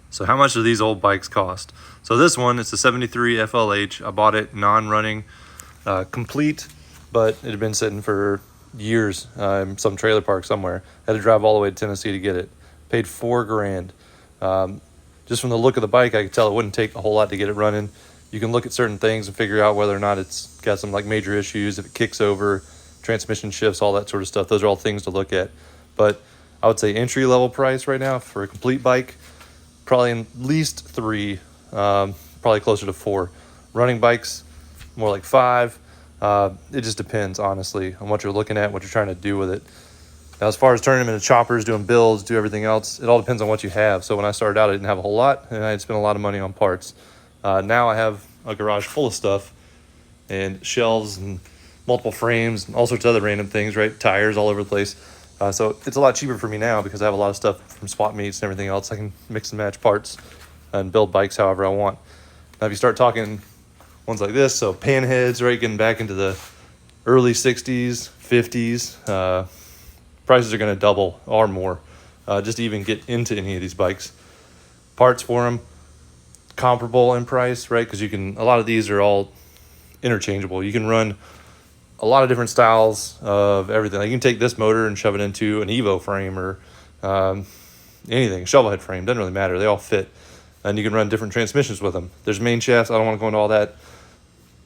So how much do these old bikes cost? So this one, it's a 73 FLH. I bought it non-running, complete, but it had been sitting for years in some trailer park somewhere. Had to drive all the way to Tennessee to get it. Paid $4,000. Just from the look of the bike, I could tell it wouldn't take a whole lot to get it running. You can look at certain things and figure out whether or not it's got some like major issues, if it kicks over, transmission shifts, all that sort of stuff. Those are all things to look at. But I would say entry level price right now for a complete bike, probably at least 3, probably closer to 4. Running bikes, more like 5. It just depends, honestly, on what you're looking at, what you're trying to do with it. Now, as far as turning them into choppers, doing builds, do everything else, it all depends on what you have. So when I started out, I didn't have a whole lot, and I had spent a lot of money on parts. Now I have a garage full of stuff and shelves and multiple frames and all sorts of other random things, right? Tires all over the place. So it's a lot cheaper for me now because I have a lot of stuff from swap meets and everything else. I can mix and match parts and build bikes however I want. Now, if you start talking ones like this, so panheads, right, getting back into the early 60s, 50s, prices are going to double or more just to even get into any of these bikes. Parts for them, comparable in price, right? Because a lot of these are all interchangeable. You can run a lot of different styles of everything. Like you can take this motor and shove it into an Evo frame or anything, shovel head frame, doesn't really matter. They all fit. And you can run different transmissions with them. There's main shafts. I don't want to go into all that.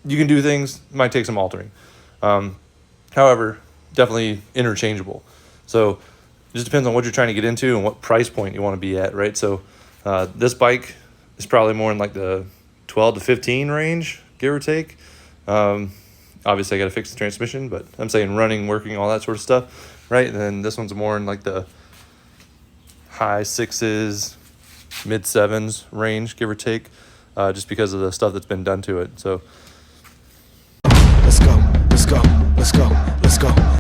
You can do things. It might take some altering. However, definitely interchangeable. So it just depends on what you're trying to get into and what price point you want to be at, right? So this bike is probably more in like the 12 to 15 range, give or take. Obviously, I got to fix the transmission, but I'm saying running, working, all that sort of stuff, right? And then this one's more in like the high 6s, mid 7s range, give or take, just because of the stuff that's been done to it. So